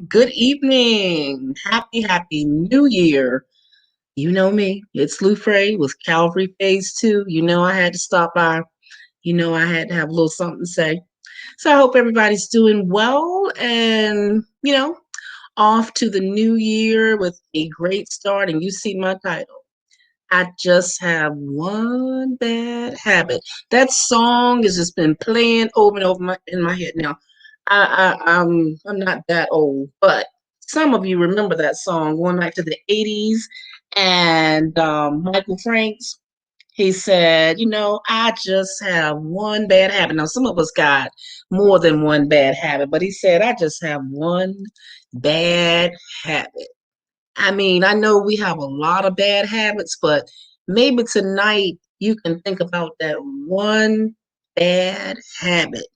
Good evening. Happy New Year. You know me. It's Luefras with Calvary Phase 2. You know I had to stop by. You know I had to have a little something to say. So I hope everybody's doing well and, off to the new year with a great start. And you see my title. I just have one bad habit. That song has just been playing over and over in my head. Now, I'm not that old, but some of you remember that song going back to the '80s, and Michael Franks. He said, I just have one bad habit. Now, some of us got more than one bad habit, but he said, I just have one bad habit. I mean, I know we have a lot of bad habits, but maybe tonight you can think about that one bad habit.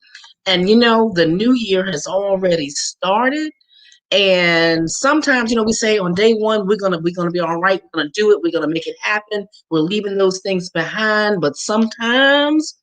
And the new year has already started. And sometimes, we say on day one, we're gonna be all right, we're gonna do it, we're gonna make it happen, we're leaving those things behind. But sometimes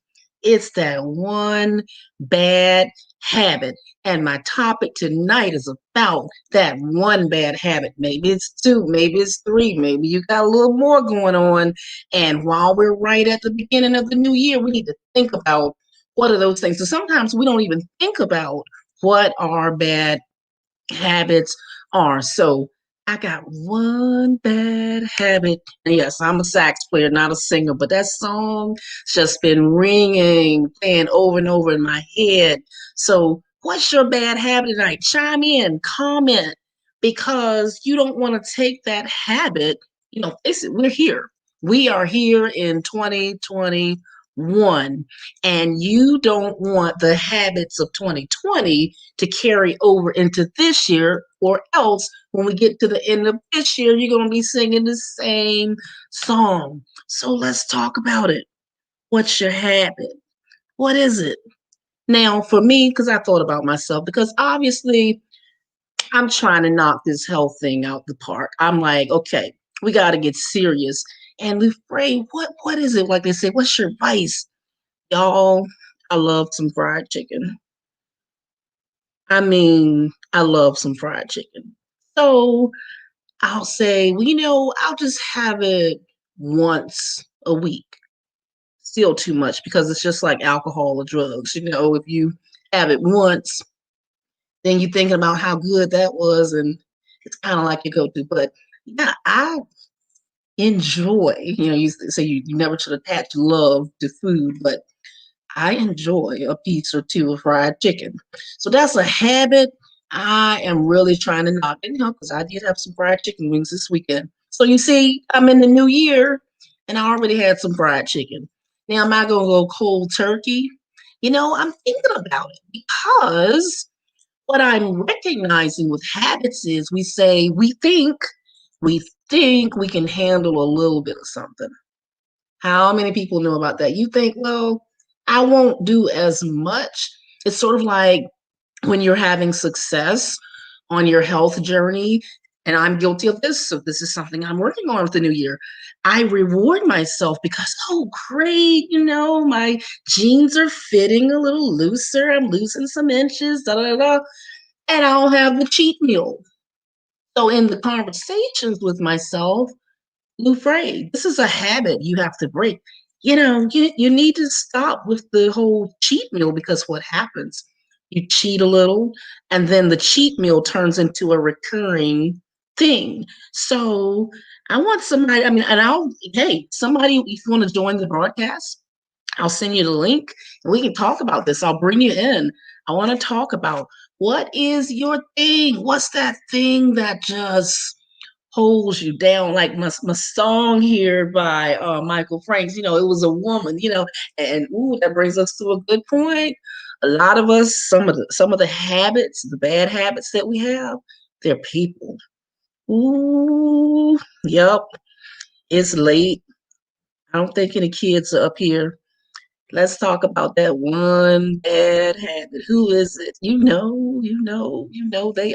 it's that one bad habit. And my topic tonight is about that one bad habit. Maybe it's two, maybe it's three, maybe you got a little more going on. And while we're right at the beginning of the new year, we need to think about what are those things. So sometimes we don't even think about what our bad habits are. So I got one bad habit. And yes, I'm a sax player, not a singer, but that song's just been ringing, playing over and over in my head. So what's your bad habit tonight? Chime in, comment, because you don't want to take that habit. Face it, we're here. We are here in 2021, and you don't want the habits of 2020 to carry over into this year, or else when we get to the end of this year, you're going to be singing the same song. So let's talk about it. What's your habit? What is it? Now, for me, because I thought about myself, because obviously I'm trying to knock this health thing out the park. I'm like, okay, we got to get serious. And we pray, what is it? Like they say, what's your vice? Y'all, I love some fried chicken. I mean, I love some fried chicken. So I'll say, well, I'll just have it once a week. Still too much because it's just like alcohol or drugs. If you have it once, then you're thinking about how good that was, and it's kind of like you go to. But yeah, I enjoy, you say you never should attach love to food, but I enjoy a piece or two of fried chicken. So that's a habit I am really trying to knock it, because I did have some fried chicken wings this weekend. So you see, I'm in the new year and I already had some fried chicken. Now, am I going to go cold turkey? I'm thinking about it because what I'm recognizing with habits is we think we can handle a little bit of something. How many people know about that? You think, well, I won't do as much. It's sort of like when you're having success on your health journey, and I'm guilty of this. So this is something I'm working on with the new year. I reward myself because, oh, great, my jeans are fitting a little looser. I'm losing some inches, da da da, and I'll have the cheat meal. So in the conversations with myself, Lou, this is a habit you have to break. You need to stop with the whole cheat meal, because what happens? You cheat a little, and then the cheat meal turns into a recurring thing. So I want somebody, hey, somebody, if you want to join the broadcast, I'll send you the link and we can talk about this. I'll bring you in. I want to talk about what is your thing? What's that thing that just holds you down? Like my song here by Michael Franks, it was a woman, and ooh, that brings us to a good point. A lot of us, some of the habits, the bad habits that we have, they're people. Ooh, yep, it's late. I don't think any kids are up here. Let's talk about that one bad habit. Who is it? They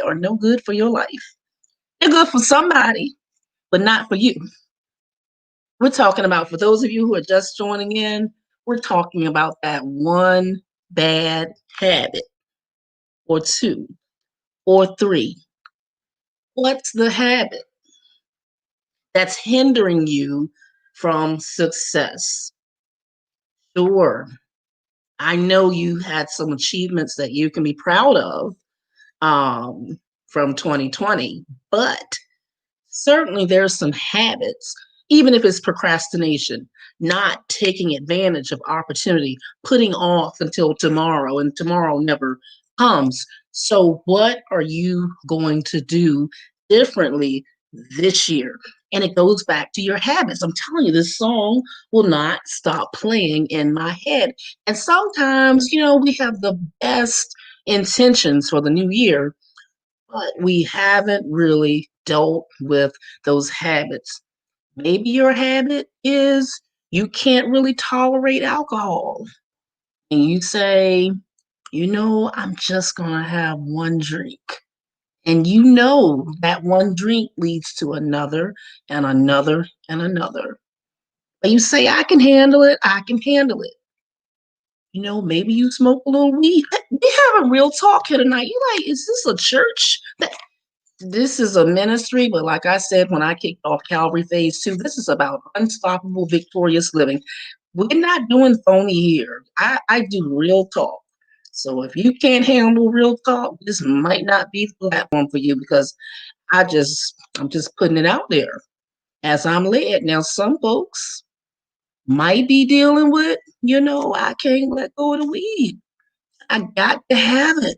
are no good for your life. They're good for somebody, but not for you. We're talking about, for those of you who are just joining in, we're talking about that one bad habit, or two, or three. What's the habit that's hindering you from success? Sure, I know you had some achievements that you can be proud of um, from 2020, but certainly there's some habits, even if it's procrastination, not taking advantage of opportunity, putting off until tomorrow, and tomorrow never comes. So, what are you going to do differently this year? And it goes back to your habits. I'm telling you, this song will not stop playing in my head. And sometimes, we have the best intentions for the new year, but we haven't really dealt with those habits. Maybe your habit is you can't really tolerate alcohol. And you say, I'm just going to have one drink. And you know that one drink leads to another and another and another. But you say, I can handle it. I can handle it. Maybe you smoke a little weed. We have a real talk here tonight. You're like, is this a church? This is a ministry, but like I said, when I kicked off Calvary Phase 2, this is about unstoppable, victorious living. We're not doing phony here. I do real talk. So if you can't handle real talk, this might not be the platform for you because I'm just putting it out there as I'm led. Now, some folks might be dealing with, I can't let go of the weed. I got to have it.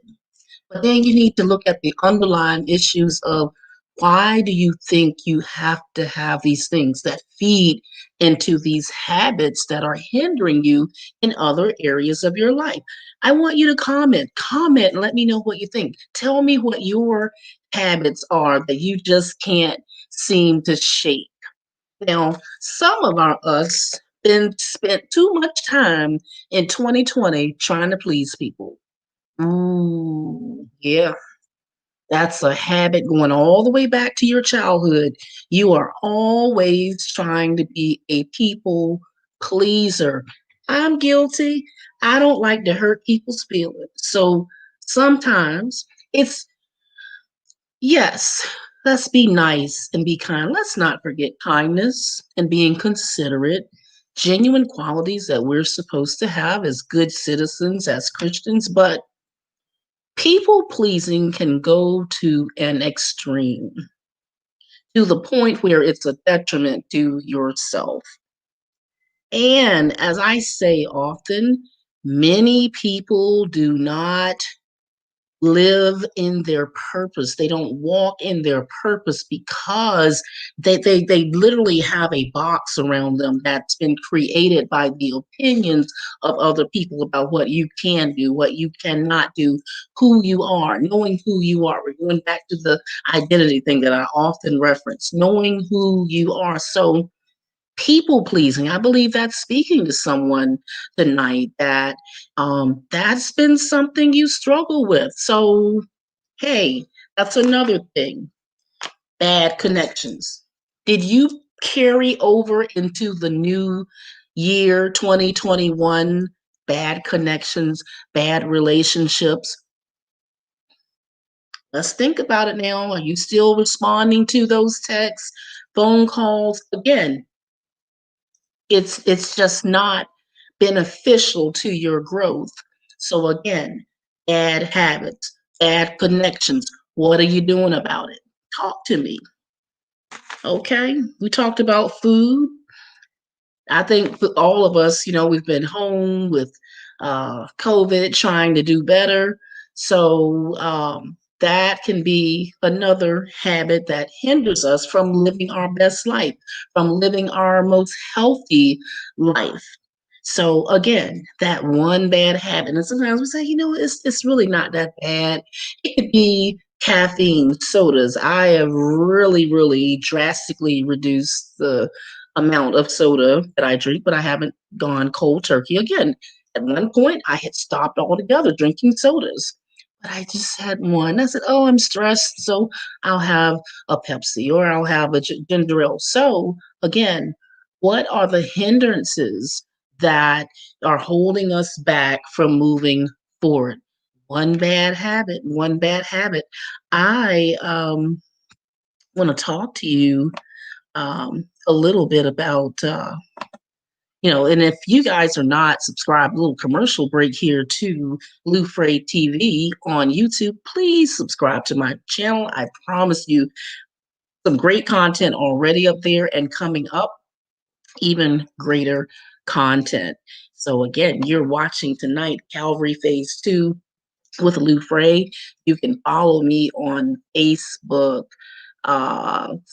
But then you need to look at the underlying issues of why do you think you have to have these things that feed into these habits that are hindering you in other areas of your life? I want you to comment, and let me know what you think. Tell me what your habits are that you just can't seem to shake. Now, some of us been spent too much time in 2020 trying to please people. Ooh, yeah. That's a habit going all the way back to your childhood. You are always trying to be a people pleaser. I'm guilty. I don't like to hurt people's feelings. So sometimes it's, yes, let's be nice and be kind. Let's not forget kindness and being considerate, genuine qualities that we're supposed to have as good citizens, as Christians. But people pleasing can go to an extreme, to the point where it's a detriment to yourself. And as I say often, many people do not live in their purpose. They don't walk in their purpose because they literally have a box around them that's been created by the opinions of other people about what you can do, what you cannot do, who you are, knowing who you are. We're going back to the identity thing that I often reference, knowing who you are. So people pleasing, I believe that's speaking to someone tonight that that's been something you struggle with. So hey, that's another thing. Bad connections. Did you carry over into the new year 2021 bad connections, bad relationships? Let's think about it now. Are you still responding to those texts, phone calls? Again, it's just not beneficial to your growth. So again, bad habits, bad connections. What are you doing about it? Talk to me. Okay. We talked about food. I think all of us, we've been home with COVID, trying to do better. So that can be another habit that hinders us from living our best life, from living our most healthy life. So again, that one bad habit, and sometimes we say, it's really not that bad. It could be caffeine, sodas. I have really, really drastically reduced the amount of soda that I drink, but I haven't gone cold turkey again. At one point, I had stopped altogether drinking sodas, but I just had one. I said, "Oh, I'm stressed, so I'll have a Pepsi or I'll have a ginger ale." So again, what are the hindrances that are holding us back from moving forward? One bad habit. I want to talk to you a little bit about, and if you guys are not subscribed, a little commercial break here to Luefras TV on YouTube, please subscribe to my channel. I promise you some great content already up there and coming up even greater content. So again, you're watching tonight Calvary Phase 2 with Lou Frey. You can follow me on Facebook,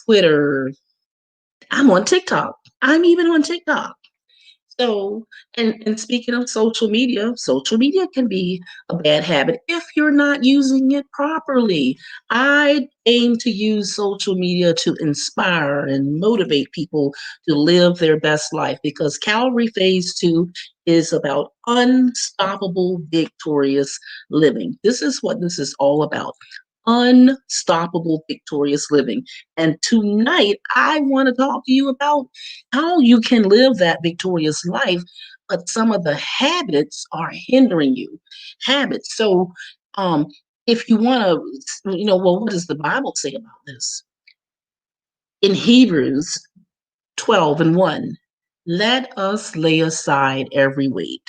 Twitter. I'm on TikTok. I'm even on TikTok. So, and speaking of social media can be a bad habit if you're not using it properly. I aim to use social media to inspire and motivate people to live their best life because Calvary Phase 2 is about unstoppable, victorious living. This is what this is all about. Unstoppable, victorious living. And tonight, I want to talk to you about how you can live that victorious life, but some of the habits are hindering you. Habits. So, um, if you want to, well, what does the Bible say about this? In Hebrews 12 and 1, let us lay aside every weight.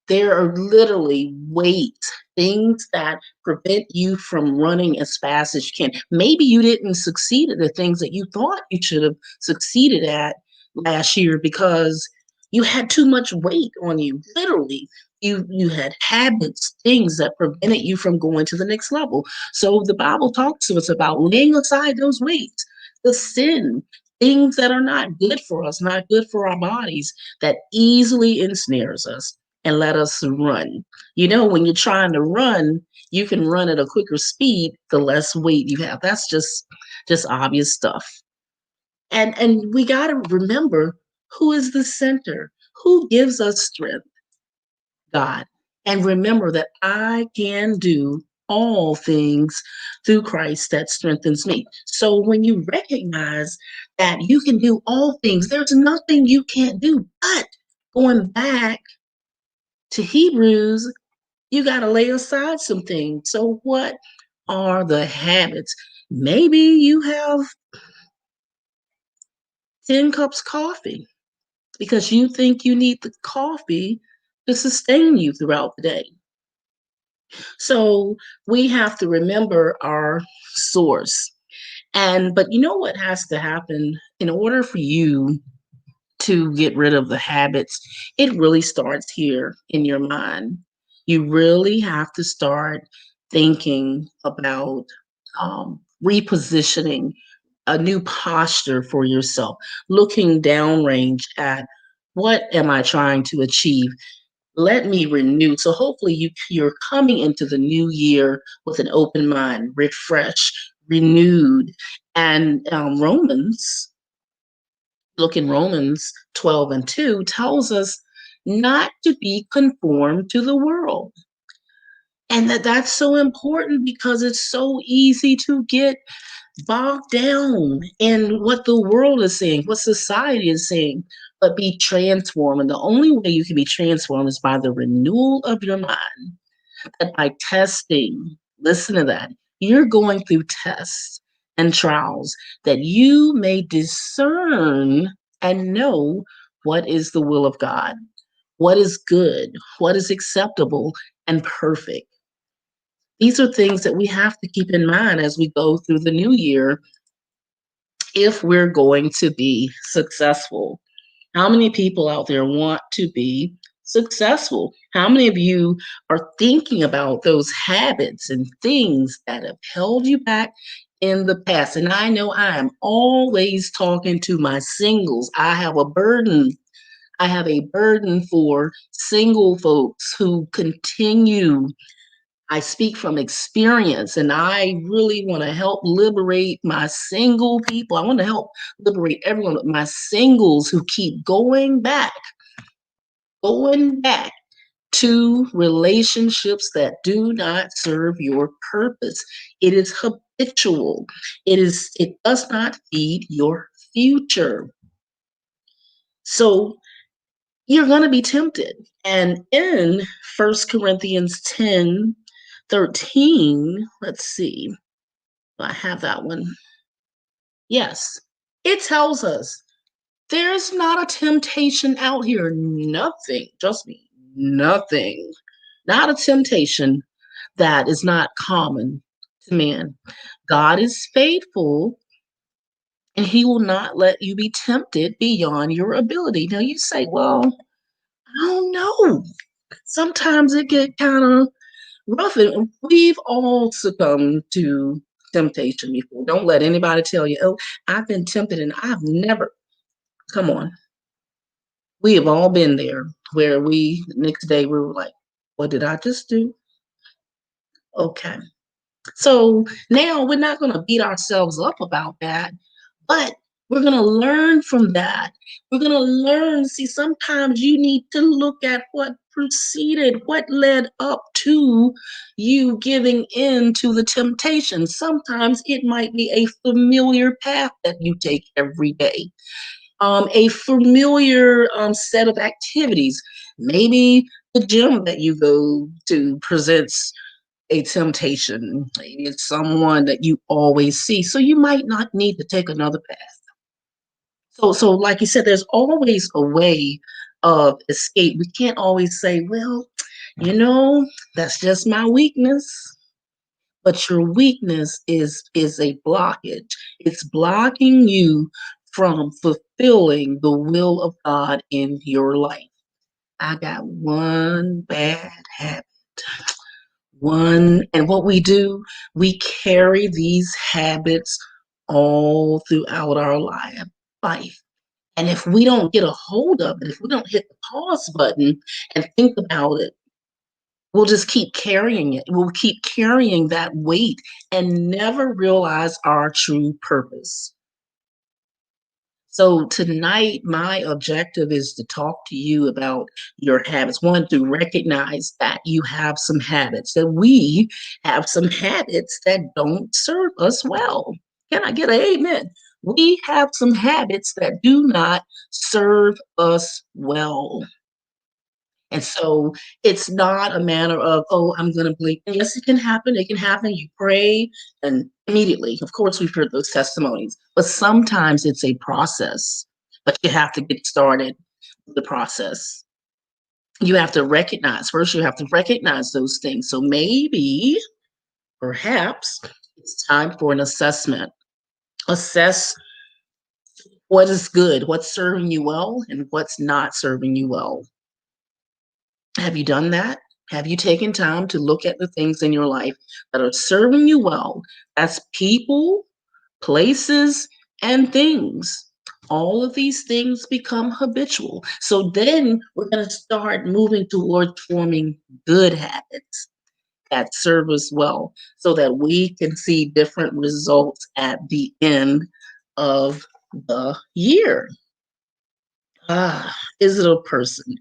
There are literally weights, things that prevent you from running as fast as you can. Maybe you didn't succeed at the things that you thought you should have succeeded at last year because you had too much weight on you. Literally, you had habits, things that prevented you from going to the next level. So the Bible talks to us about laying aside those weights, the sin, things that are not good for us, not good for our bodies, that easily ensnares us and let us run. When you're trying to run, you can run at a quicker speed the less weight you have. That's just obvious stuff. And we got to remember who is the center, who gives us strength, God. And remember that I can do all things through Christ that strengthens me. So when you recognize that you can do all things, there's nothing you can't do. But going back to Hebrews, you got to lay aside some things. So, what are the habits? Maybe you have 10 cups of coffee because you think you need the coffee to sustain you throughout the day. So, we have to remember our source. But you know what has to happen in order for you to get rid of the habits? It really starts here in your mind. You really have to start thinking about repositioning a new posture for yourself, looking downrange at what am I trying to achieve? Let me renew. So hopefully you're coming into the new year with an open mind, refreshed, renewed. And Romans 12 and 2 tells us not to be conformed to the world. And that's so important because it's so easy to get bogged down in what the world is saying, what society is saying, but be transformed. And the only way you can be transformed is by the renewal of your mind, that by testing, listen to that, you're going through tests and trials that you may discern and know what is the will of God, what is good, what is acceptable and perfect. These are things that we have to keep in mind as we go through the new year if we're going to be successful. How many people out there want to be successful? How many of you are thinking about those habits and things that have held you back in the past? And I know I am always talking to my singles. I have a burden. I have a burden for single folks who continue. I speak from experience and I really want to help liberate my single people. I want to help liberate everyone, but my singles who keep going back to relationships that do not serve your purpose. It is habitual. It does not feed your future. So you're going to be tempted. And in 1 Corinthians 10:13, let's see. I have that one. Yes, it tells us there's not a temptation out here. Nothing, trust me, nothing. Not a temptation that is not common to man. God is faithful and he will not let you be tempted beyond your ability. Now you say, well, I don't know. Sometimes it get kind of rough and we've all succumbed to temptation before. Don't let anybody tell you, oh, I've been tempted and I've never. Come on. We have all been there where we the next day we were like, what did I just do? Okay. So now we're not going to beat ourselves up about that, but we're going to learn from that. We're going to learn. See, sometimes you need to look at what preceded, what led up to you giving in to the temptation. Sometimes it might be a familiar path that you take every day, a familiar set of activities. Maybe the gym that you go to presents a temptation. Maybe it's someone that you always see. So you might not need to take another path. So like you said, there's always a way of escape. We can't always say, well, you know, that's just my weakness. But your weakness is a blockage. It's blocking you from fulfilling the will of God in your life. I got one bad habit. One, and what we do, we carry these habits all throughout our life. And if we don't get a hold of it, if we don't hit the pause button and think about it, we'll just keep carrying it. We'll keep carrying that weight and never realize our true purpose. So tonight, my objective is to talk to you about your habits. One, to recognize that you have some habits, that we have some habits that don't serve us well. Can I get an amen? We have some habits that do not serve us well. And so it's not a matter of, oh, I'm going to blink. Yes, it can happen. It can happen. You pray and immediately, of course, we've heard those testimonies, but sometimes it's a process, but you have to get started with the process. You have to recognize, first, you have to recognize those things. So maybe, perhaps, it's time for an assessment. Assess what is good, what's serving you well, and what's not serving you well. Have you done that? Have you taken time to look at the things in your life that are serving you well as people, places, and things? All of these things become habitual. So then we're going to start moving towards forming good habits that serve us well so that we can see different results at the end of the year. Is it a person?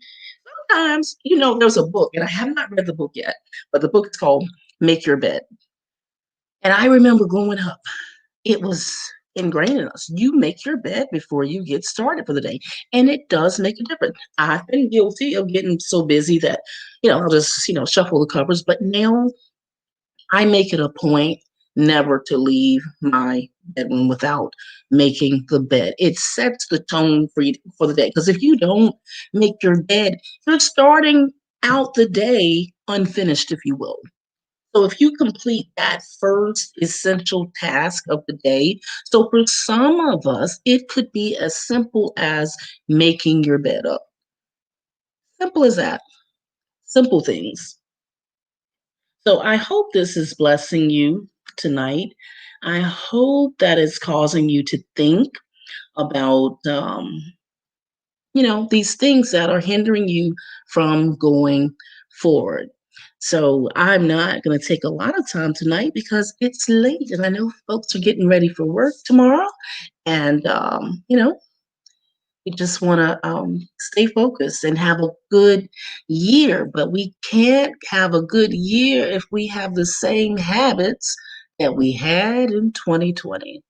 Sometimes, there's a book, and I have not read the book yet, but the book is called Make Your Bed. And I remember growing up, it was ingrained in us. You make your bed before you get started for the day. And it does make a difference. I've been guilty of getting so busy that, I'll just, shuffle the covers. But now I make it a point never to leave my bedroom without making the bed. It sets the tone for you for the day. Because if you don't make your bed, you're starting out the day unfinished, if you will. So if you complete that first essential task of the day, so for some of us, it could be as simple as making your bed up. Simple as that. Simple things. So I hope this is blessing you tonight. I hope that it's causing you to think about, these things that are hindering you from going forward. So I'm not going to take a lot of time tonight because it's late and I know folks are getting ready for work tomorrow. And, we just want to stay focused and have a good year. But we can't have a good year if we have the same habits that we had in 2020.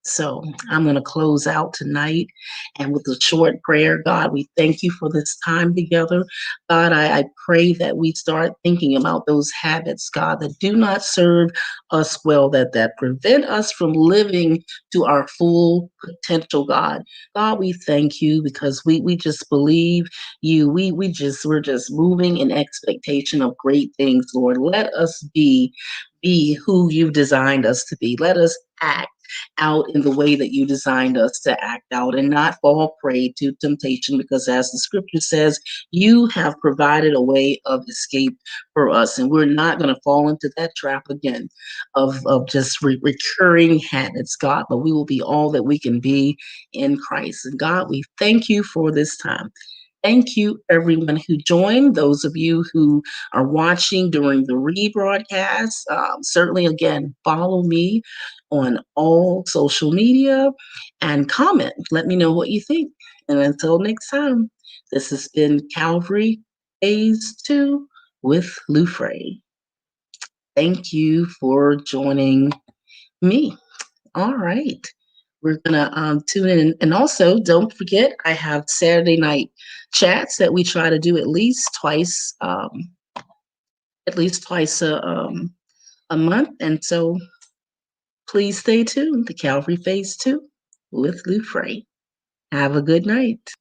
So I'm going to close out tonight and with a short prayer. God, we thank you for this time together. God, I pray that we start thinking about those habits, God, that do not serve us well, that prevent us from living to our full potential, God. God, we thank you because we just believe you. We're just moving in expectation of great things, Lord. Let us be who you've designed us to be. Let us act out in the way that you designed us to act out and not fall prey to temptation because as the scripture says, you have provided a way of escape for us and we're not going to fall into that trap again of just recurring habits, God, but we will be all that we can be in Christ. And God, we thank you for this time. Thank you, everyone who joined. Those of you who are watching during the rebroadcast, certainly, again, follow me on all social media and comment. Let me know what you think. And until next time, this has been Calvary Phase 2 with Luefras. Thank you for joining me. All right. We're gonna tune in, and also don't forget I have Saturday night chats that we try to do at least twice a month, and so please stay tuned. The Calvary Phase 2 with Lou Frey. Have a good night.